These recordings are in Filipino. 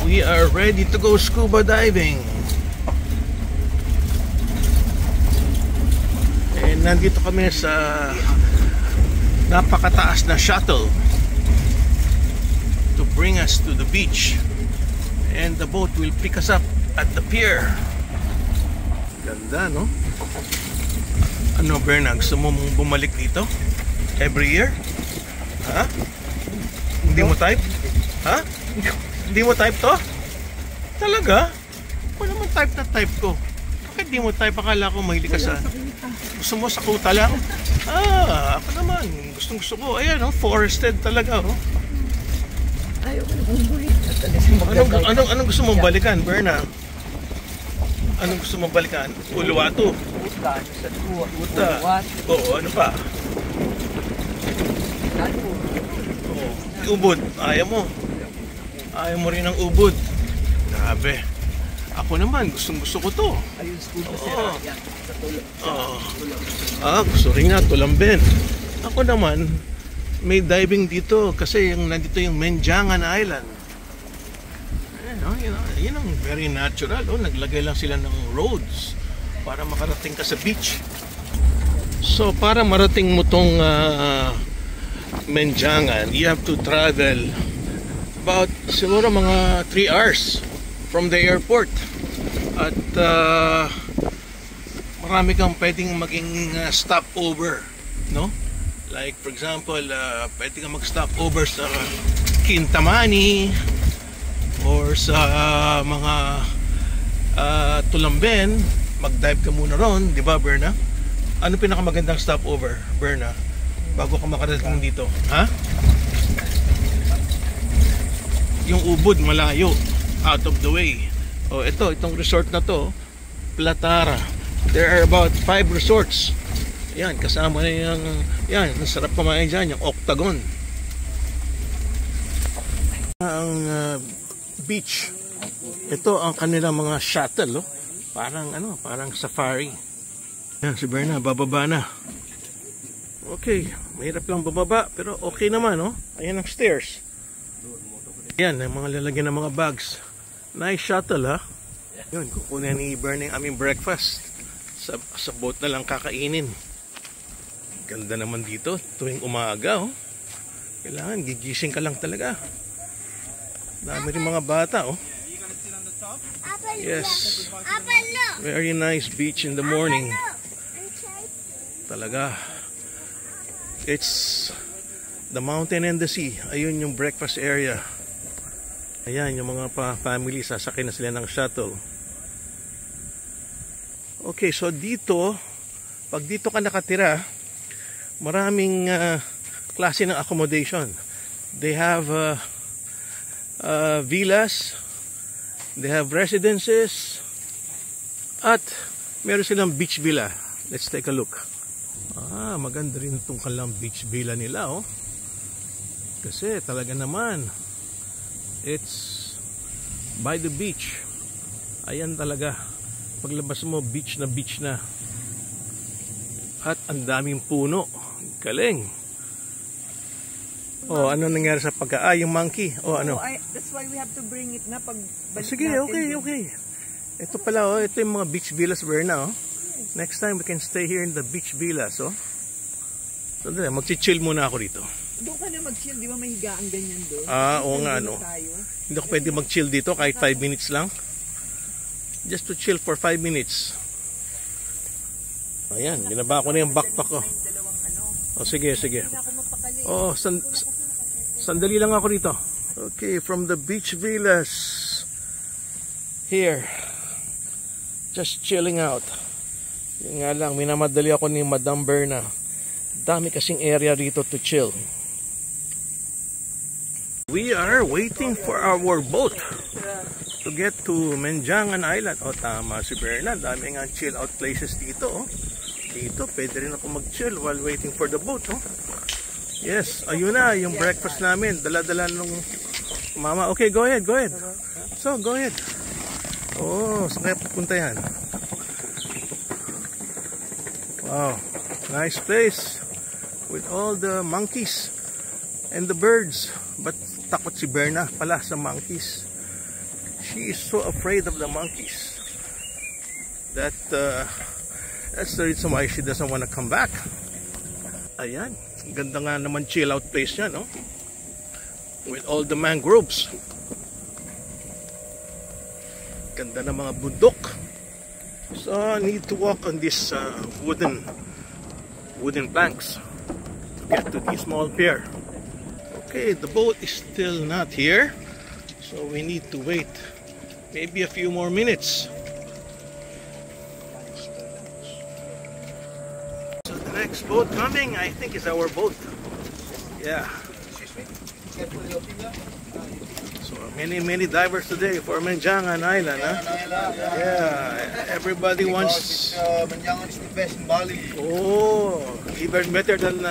We are ready to go scuba diving. And nandito kami sa napakataas na shuttle to bring us to the beach. And the boat will pick us up at the pier. Ganda, no? Ano, Bernard? Gusto mo bumalik dito? Every year? Ha? Hindi mo type? Ha? Hindi mo type to? Talaga? Ako naman type na type ko. Bakit di mo type? Akala ko mahilig ka sa... Gusto mo sa kuta lang? Ako naman. Gustong gusto ko. Ayan, oh, forested talaga, oh. Ayoko na bumalik. Anong gusto mong balikan, Berna? Anong gusto mong balikan? Uluwatu? Uta. Sa duwa. Uta. Oo, ano pa? Ubod. Ayaw mo. Ayaw mo rin ng ubod. Grabe. Ako naman, gusto ko to. Ayun, scuba sira. Yan. Sa tulog. Gusto rin nga, tulambin. Ako naman, may diving dito kasi nandito yung Menjangan Island. Yun ang very natural. Naglagay lang sila ng roads para makarating ka sa beach. So, para marating mo tong Menjangan, you have to travel about siguro mga 3 hours from the airport. At marami kang pwedeng maging stopover, no? Like for example, pwede kang mag-stopover sa Kintamani or sa mga Tulamben. Mag-dive ka muna ron, di ba, Berna? Ano pinakamagandang stopover, Berna? Bago ka makarating dito, ha? Yung Ubud, malayo, out of the way. Itong resort na to, Platara. There are about 5 resorts. Yan, kasama na yung, yan, nasarap kumain dyan, yung Octagon. Ang beach, ito ang kanilang mga shuttle, parang safari. Yan, si Berna, bababa na. Okay, mahirap lang bababa, pero okay naman, no? Ayan ang stairs. Ayan, ang mga lalagyan ng mga bags. Nice shuttle, ha? Yun, kukunin ni Berna yung aming breakfast. Sa boat na lang kakainin. Ganda naman dito, tuwing umaga, oh. Kailangan, gigising ka lang talaga. Dami rin mga bata, oh. Yes. Very nice beach in the morning. Talaga. It's the mountain and the sea. Ayun yung breakfast area. Ayan, yung mga family, sasakay na sila ng shuttle. Okay, so dito, pag dito ka nakatira, maraming klase ng accommodation. They have villas, they have residences, at meron silang beach villa. Let's take a look. Maganda rin itong kalang beach villa nila, oh. Kasi talaga naman, it's by the beach. Ayan talaga. Paglabas mo, beach na. At ang daming puno. Galing. Ano nangyari sa yung monkey? Ano? That's why we have to bring it na pag sige, okay. Ito pala, ito yung mga beach villas, Berna, oh. Next time we can stay here in the beach villas, oh. So, mag-chill muna ako dito. Doon ka na mag-chill, di ba may higaan ganyan doon? Oo nga, no. Hindi ako pwede mag-chill dito kahit 5 minutes lang. Just to chill for 5 minutes. Ayan, binaba ko na yung backpack ko. Sige. Sandali lang ako dito. Okay, from the beach villas. Here. Just chilling out. Yun nga lang, minamadali ako ni Madam Berna. Dami kasing area dito to chill. We are waiting for our boat to get to Menjangan Island. Tama si Berna. Dami nga chill out places dito, oh. Dito, pwede rin ako mag-chill while waiting for the boat, oh. Yes, ayun na, yung breakfast namin. Dala-dala nung mama. Okay, go ahead. So, go ahead. Saan kaya pupunta yan? Wow, nice place with all the monkeys and the birds. But takot si Berna pala sa monkeys. She is so afraid of the monkeys that that's the reason why she doesn't want to come back. Ayan, ganda nga naman chill out place niya, no? With all the mangroves. Ganda ng mga bundok. So I need to walk on this wooden planks to get to the small pier. Okay, the boat is still not here, so we need to wait maybe a few more minutes. So the next boat coming, I think, is our boat. Yeah. So many divers today for Menjangan Island, huh? Yeah, everybody wants. Menjangan is the best in Bali. Oh, even better than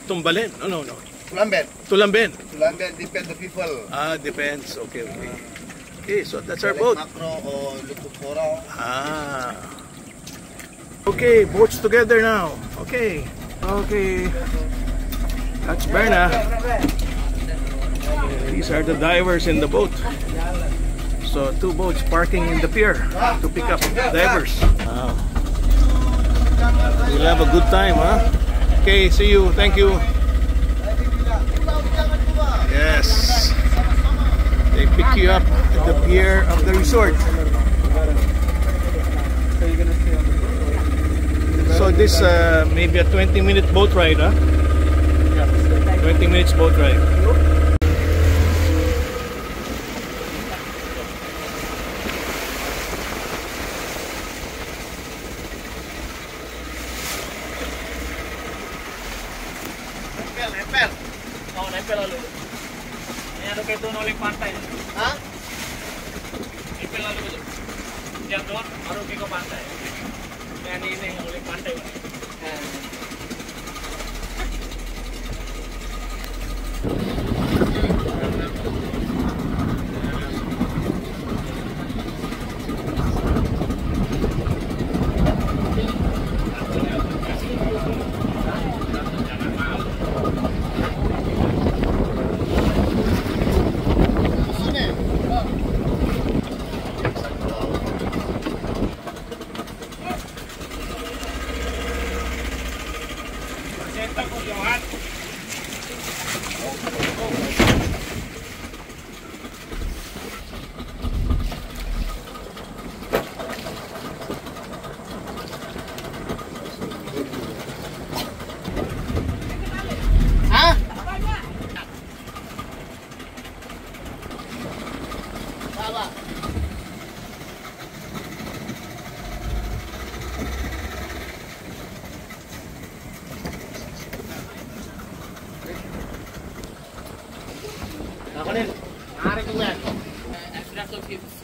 Tumbalen. No. Tulamben. Tulamben. Tulamben depend the people. Depends. Okay. Okay, so that's our boat. Macro or Lutupora. Okay, boats together now. Okay. That's Berna. These are the divers in the boat. So 2 boats parking in the pier to pick up divers. Wow. We'll have a good time, huh? Okay, see you. Thank you. Yes. They pick you up at the pier of the resort. So this maybe a 20-minute boat ride, huh? 20 minutes boat ride. Nempel. Oh, nempel lalu. Ini ada kayak tuh uling pantai. Hah? Nempel lalu betul. Yang doang baru ke pantai. Ini uling pantai.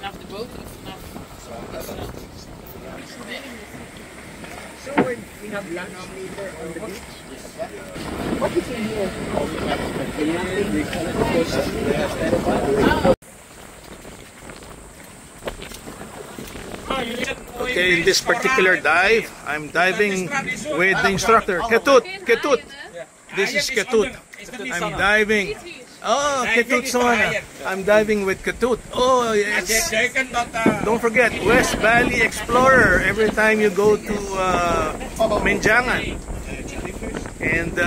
Vanaf de boot of vanaf... So we have lunch later on the beach? What is in here? Okay, in this particular dive, I'm diving with the instructor, Ketut. This is Ketut. I'm diving. Oh, Ketut Sona. I'm diving with Ketut. Oh, yes. Don't forget, West Valley Explorer every time you go to Menjangan. And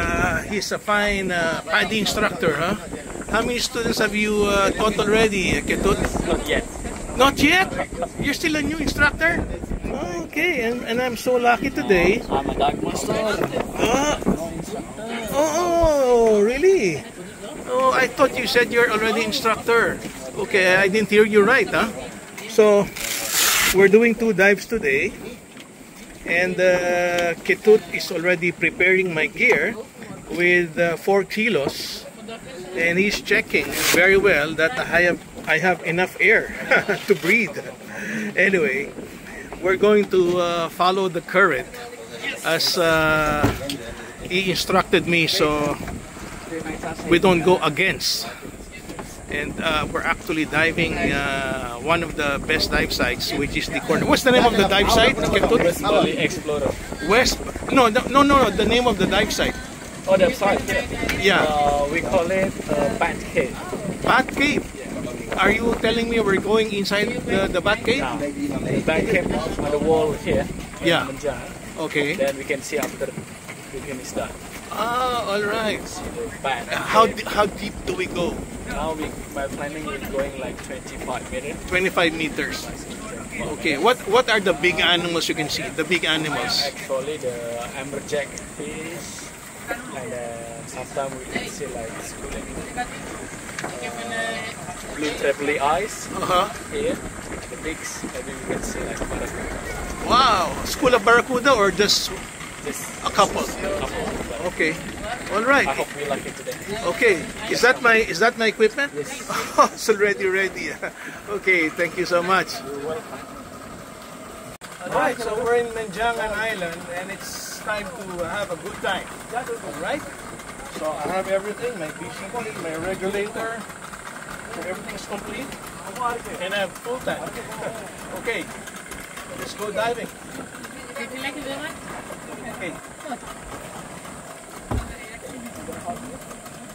he's a fine PADI instructor, huh? How many students have you taught already, Ketut? Not yet. Not yet? You're still a new instructor? Okay, and I'm so lucky today. I'm a dive master. Oh, really? Oh, I thought you said you're already instructor. Okay, I didn't hear you right, huh? So, we're doing 2 dives today. And Ketut is already preparing my gear with 4 kilos. And he's checking very well that I have enough air to breathe. Anyway, we're going to follow the current as he instructed me, so we don't go against. And we're actually diving one of the best dive sites, which is the corner. What's the name of the dive site? West Valley Explorer. No, the name of the dive site. Oh, the site. Yeah. We call it Bat Cave. Bat Cave. are you telling me we're going inside the bat cave? Now, the back came on the wall here. Yeah. Manjang. Okay. Then we can see after we finish that. Ah, all right. See the bat. How deep do we go? Now my planning is going like 25 meters. 25 meters. Okay. What are the big animals you can see? The big animals. Actually, the amberjack fish, and sometimes we can see like blue trevally eyes here. The bigs, maybe we can see like barracuda. Wow. School of barracuda or just a couple? Okay. All right. I hope we like it today. Okay. Is that my equipment? Yes. Oh, it's already ready. Okay. Thank you so much. You're welcome. Alright, so we're in Menjangan Island and it's time to have a good time. Alright? So I have everything, my BCD, my regulator, so everything's complete. And I have full tank. Okay, let's go diving. Would you like to do it? Okay.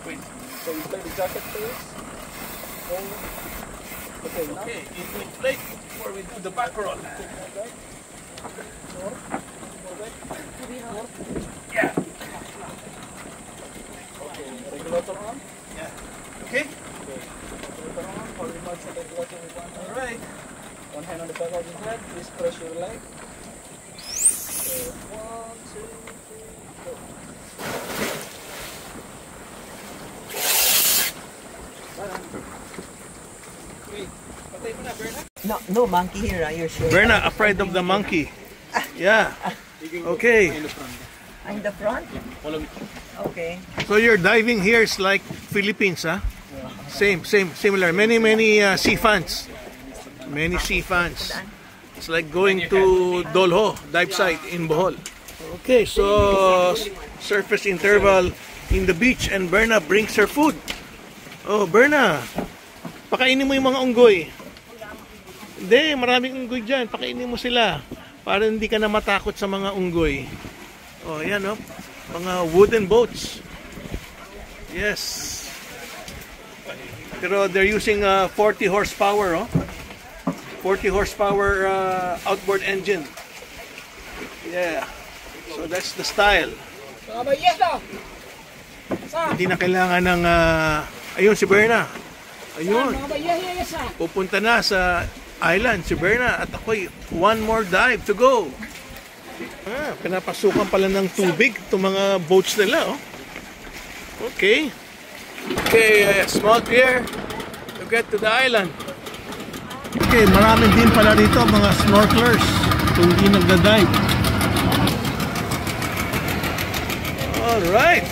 Wait, so you play the jacket first? Okay, inflate before we do the back roll. Yeah. Okay, regulator on? Yeah. Okay? Regulator on, hold the much regulator with one hand. Alright. One hand on the back of your head, please press your leg. Okay, 1, 2, 3, go. Patay mo na, Berna. No monkey here, you're sure? Berna, afraid of the monkey. Yeah. Okay. In the front? Okay. So your diving here is like Philippines, huh? Similar. Many sea fans. Many sea fans. It's like going to Dolho dive site in Bohol. Okay, so surface interval in the beach and Berna brings her food. Oh, Berna, pakainin mo yung mga unggoy. Hindi, maraming unggoy dyan. Pakainin mo sila para hindi ka na matakot sa mga unggoy. Oh, yan oh. Mga wooden boats. Yes. Pero they're using 40 horsepower, oh. 40 horsepower outboard engine. Yeah. So that's the style. Hindi na kailangan ng ayun si Berna. Ayun. Pupunta na sa island si Berna at ako'y one more dive to go. Pinapasukan pala ng tubig itong mga boats nila, oh. Okay. Okay, small pier to get to the island. Okay, marami din pala dito mga snorkelers kung hindi nagda-dive. Alright.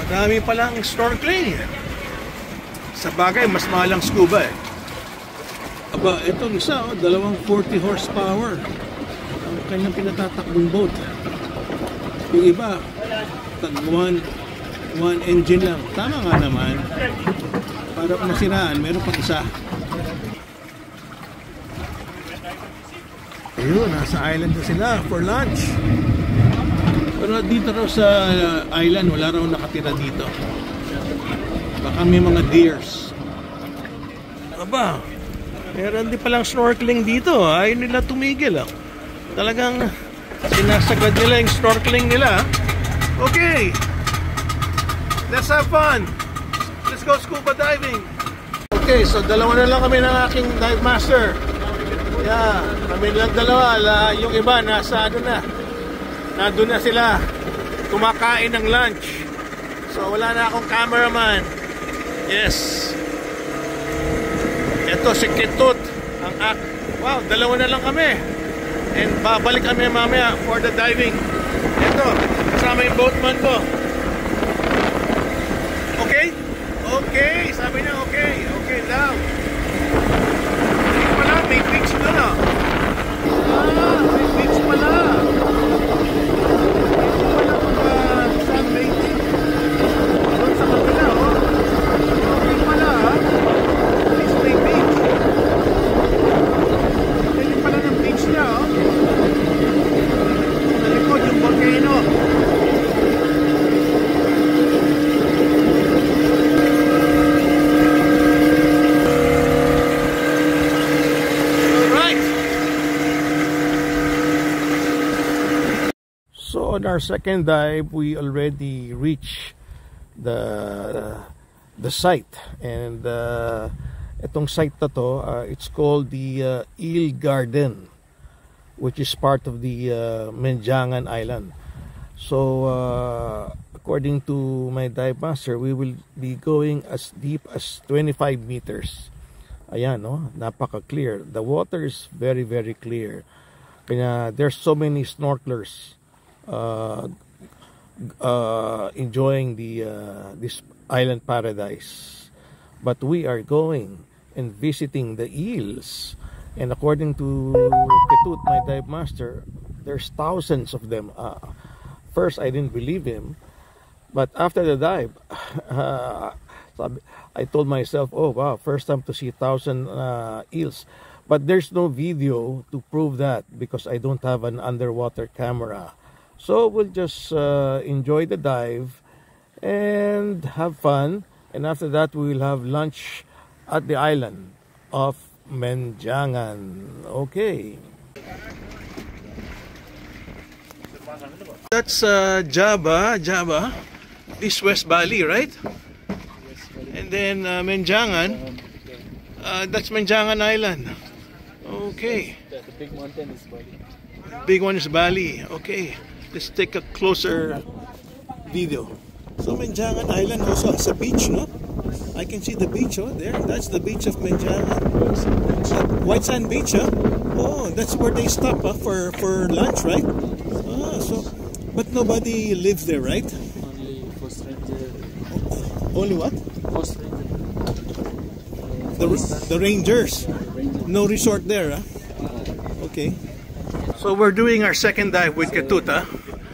Madami palang snorkeling. Sa bagay, mas mahal ang scuba eh. Aba, ito isa, oh, dalawang 40 horsepower ang kanyang pinatatakbong boat. Yung iba, one engine lang. Tama nga naman. Para masiraan, meron pang isa. Ayun, nasa island na sila for lunch. Pero dito raw sa island, wala raw nakatira dito. Baka may mga deers. Aba, meron din palang snorkeling dito. Ayaw nila tumigil. Talagang sinasagad nila yung snorkeling nila. Okay, let's have fun. Let's go scuba diving. Okay, so dalawa na lang kami ng aking dive master. Yeah, kami lang dalawa. Yung iba nasa ano na. Nandun na sila. Kumakain ng lunch. So wala na akong cameraman. Yes. Ito si Kitut. Wow, dalawa na lang kami. And babalik kami mamaya for the diving. Ito, kasama yung boatman ko. Okay? Okay, sabi niya okay. Okay daw. Wala, may beach na na. May beach pala. Ito pala sunbathing. Doon sa kabila, oh. Okay pala, ha? At least may beach. Galing pala ng beach niya, oh. Sa likod yung volcano. on our second dive, we already reached the site, and itong site na to, it's called the Eel Garden, which is part of the Menjangan Island. So according to my dive master, we will be going as deep as 25 meters. Ayan, no? Napaka clear. The water is very, very clear. Kaya there's so many snorkelers enjoying this island paradise. But we are going and visiting the eels, and according to Ketut, my dive master, there's thousands of them. First I didn't believe him, but after the dive, I told myself, oh wow, first time to see 1,000 eels. But there's no video to prove that because I don't have an underwater camera. So we'll just enjoy the dive and have fun, and after that we will have lunch at the island of Menjangan. Okay. That's Java, this West Bali, right? And then Menjangan, that's Menjangan Island. Okay. The big mountain is Bali. Big one is Bali. Okay. Let's take a closer video. So Menjangan Island also has a beach, no? I can see the beach, oh, there. That's the beach of Menjangan. White Sand Beach, huh? Oh, that's where they stop for lunch, right? Ah, so, but nobody lives there, right? Only for stranger. Only what? For stranger. The rangers. No resort there, huh? Okay. So we're doing our second dive with Ketut, huh?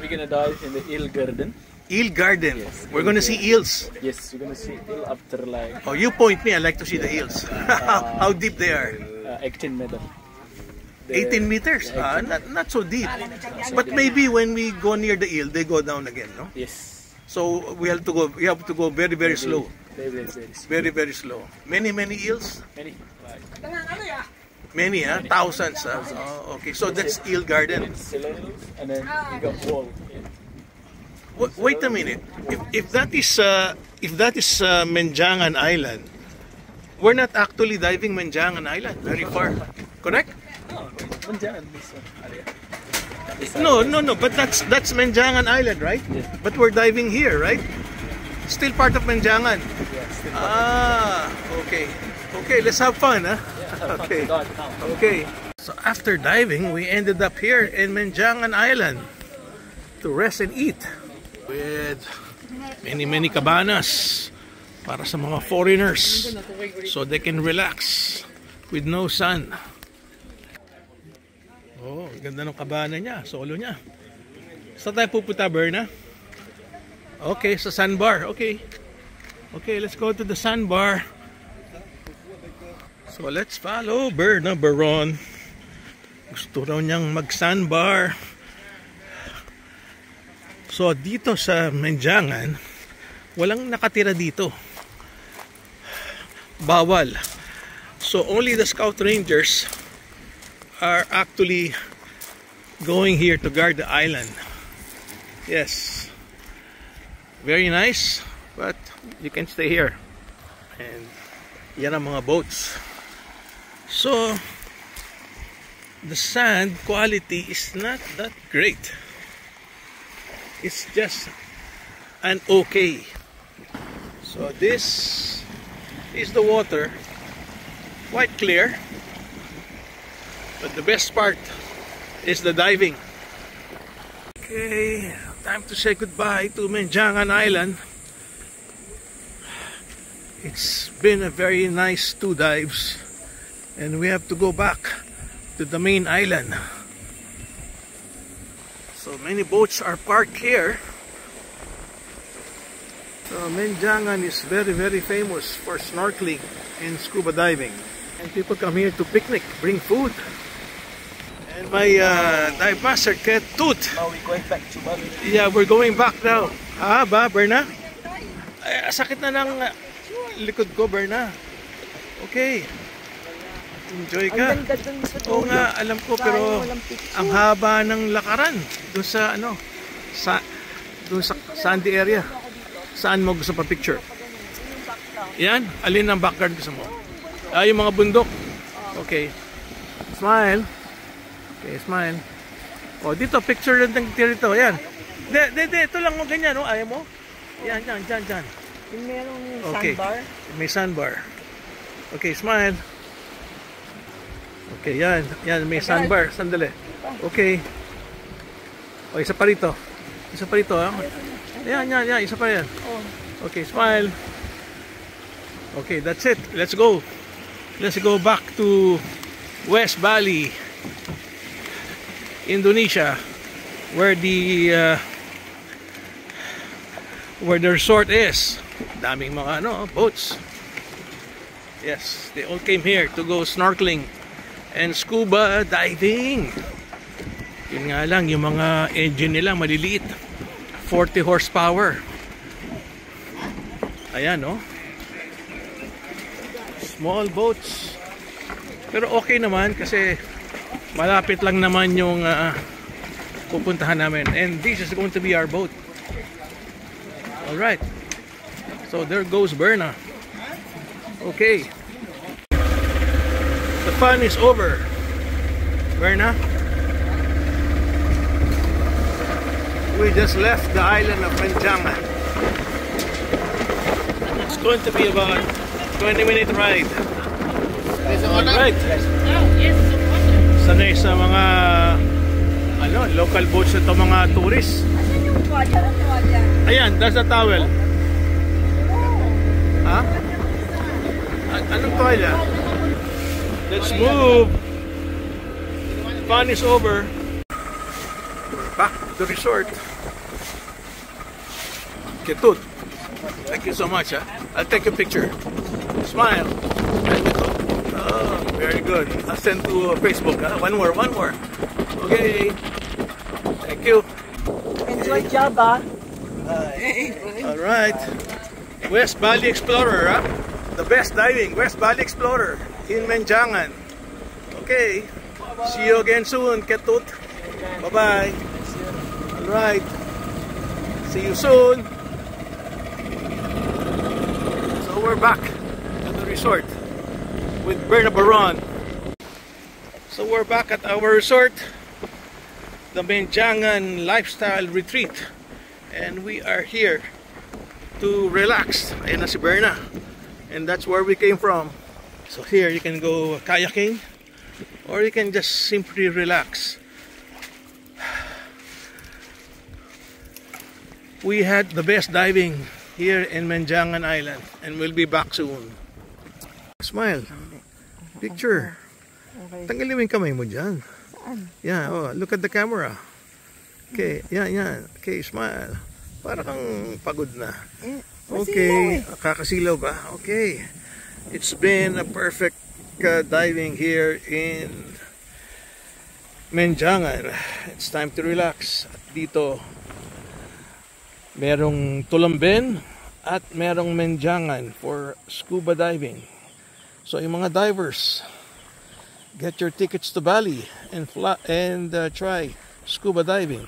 We're gonna dive in the eel garden. Eel garden. Yes, we're gonna see eels. Yes, we're gonna see eel after like Oh, you point me. I like to see the eels. How deep they are? 18 meters. 18 meters. Not so deep. But maybe when we go near the eel, they go down again, no? Yes. So we have to go. We have to go very, very slow. Very slow. Very, very slow. Many eels. Many. Like, Many, huh? Thousands. Huh? Oh, okay. So that's eel garden. and then you got wall. Wait a minute. If that is Menjangan Island, we're not actually diving Menjangan Island. Very far. Correct? No. But that's Menjangan Island, right? Yes. But we're diving here, right? Still part of Menjangan. Okay. Okay, let's have fun, huh? Okay. Okay. So after diving, we ended up here in Menjangan Island to rest and eat with many cabanas para sa mga foreigners so they can relax with no sun. Oh, ganda ng kabana niya, solo niya. Saan tayo pupunta, Berna? Okay, sa sandbar. Okay. Okay, let's go to the sandbar. So let's follow Berna Baron. Gusto raw niyang mag-sandbar. So dito sa Menjangan, walang nakatira dito. Bawal. So only the scout rangers are actually going here to guard the island. Yes. Very nice, but you can stay here. And yan ang mga boats. So the sand quality is not that great. It's just an okay. So this is the water, quite clear, but the best part is the diving. Okay, time to say goodbye to Menjangan Island. It's been a very nice 2 dives, and we have to go back to the main island. So many boats are parked here. So Menjangan is very famous for snorkeling and scuba diving. And people come here to picnic, bring food. And my dive master, Ketut. Now we're going back to Bali. Yeah, we're going back now. Ba, Berna? Ay, sakit na ng likod ko, Berna. Okay. Enjoy ka. Oo nga, alam ko, pero ang haba ng lakaran doon sa Doon sa sandy area. Saan mo gusto pa picture? Yan? Alin ang backyard gusto mo? Yung mga bundok. Okay. Smile. Okay, smile. Dito, picture lang dito. Yan. Ito lang mo, ganyan, no? Ayaw mo? Yan, dyan. Yung merong Okay. sandbar. May sandbar. Okay, smile. Okay, yan. Yan, may sandbar. Sandali. Okay. Isa pa rito. Ha? Yan. Isa pa yan. Okay, smile. Okay, that's it. Let's go. Let's go back to West Bali, Indonesia, where the resort is. Daming mga boats. Yes, they all came here to go snorkeling and scuba diving. Yun nga lang, yung mga engine nila maliliit, 40 horsepower. Ayan, small boats. Pero okay naman kasi malapit lang naman yung pupuntahan namin. And this is going to be our boat. Alright. So there goes Berna. Okay. The fun is over. Berna. We just left the island of Menjangan. It's going to be about 20-minute ride. Right. Oh, yes, some water. Sanay sa mga local boats ito, mga tourists. Ayan, that's the towel. Ha? Anong toilet? Let's move. Fun is over. Back to the resort. Ketut. Thank you so much. I'll take a picture. Smile. Oh, very good. I'll send to Facebook. One more. Okay. Thank you. Enjoy Java. All right. West Bali Explorer, the best diving. West Bali Explorer in Menjangan. Okay. See you again soon, Ketut. Bye-bye. All right. See you soon. So we're back at the resort with Berna Baron. So we're back at our resort, the Menjangan Lifestyle Retreat, and we are here to relax. Ayan na si Berna, and that's where we came from. So here you can go kayaking, or you can just simply relax. We had the best diving here in Menjangan Island, and we'll be back soon. Smile. Picture. Tanggalin mo yung kamay mo dyan. Yeah, look at the camera. Okay, yan. Okay, smile. Para kang pagod na. Okay, kakasilaw ba? Okay. It's been a perfect diving here in Menjangan. It's time to relax. At dito, merong Tulamben at merong Menjangan for scuba diving. So yung mga divers, get your tickets to Bali and try scuba diving.